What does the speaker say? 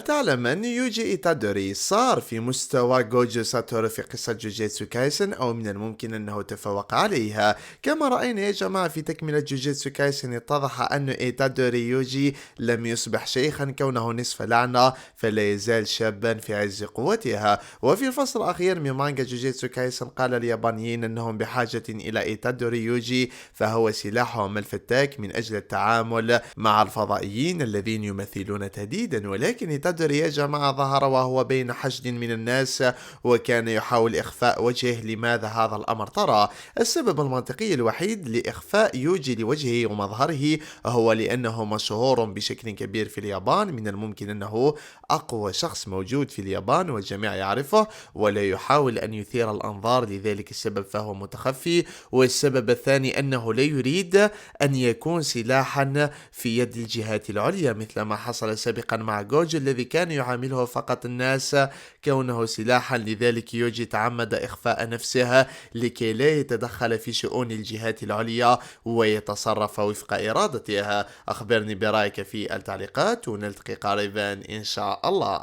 تعلم أن يوجي إيتادوري صار في مستوى جوجو ساتورو في قصة جوجيتسو كايسن، أو من الممكن أنه تفوق عليها. كما رأينا يا جماعة في تكملة جوجيتسو كايسن، اتضح أن إيتادوري يوجي لم يصبح شيخا كونه نصف لعنة، فلا يزال شابا في عز قوتها. وفي الفصل الأخير من مانجا جوجيتسو كايسن قال اليابانيين أنهم بحاجة إلى إيتادوري يوجي، فهو سلاحهم الفتاك من أجل التعامل مع الفضائيين الذين يمثلون تهديدا. ولكن إيتادوري يا جماعة ظهر وهو بين حشد من الناس، وكان يحاول إخفاء وجهه. لماذا هذا الأمر ترى؟ السبب المنطقي الوحيد لإخفاء يوجي لوجهه ومظهره هو لأنه مشهور بشكل كبير في اليابان. من الممكن أنه أقوى شخص موجود في اليابان والجميع يعرفه، ولا يحاول أن يثير الأنظار، لذلك السبب فهو متخفي. والسبب الثاني أنه لا يريد أن يكون سلاحا في يد الجهات العليا، مثل ما حصل سابقا مع جوجو الذي كان يعامله فقط الناس كونه سلاحا. لذلك يوجي تعمد إخفاء نفسه لكي لا يتدخل في شؤون الجهات العليا ويتصرف وفق إرادتها. أخبرني برأيك في التعليقات، ونلتقي قريبا إن شاء الله.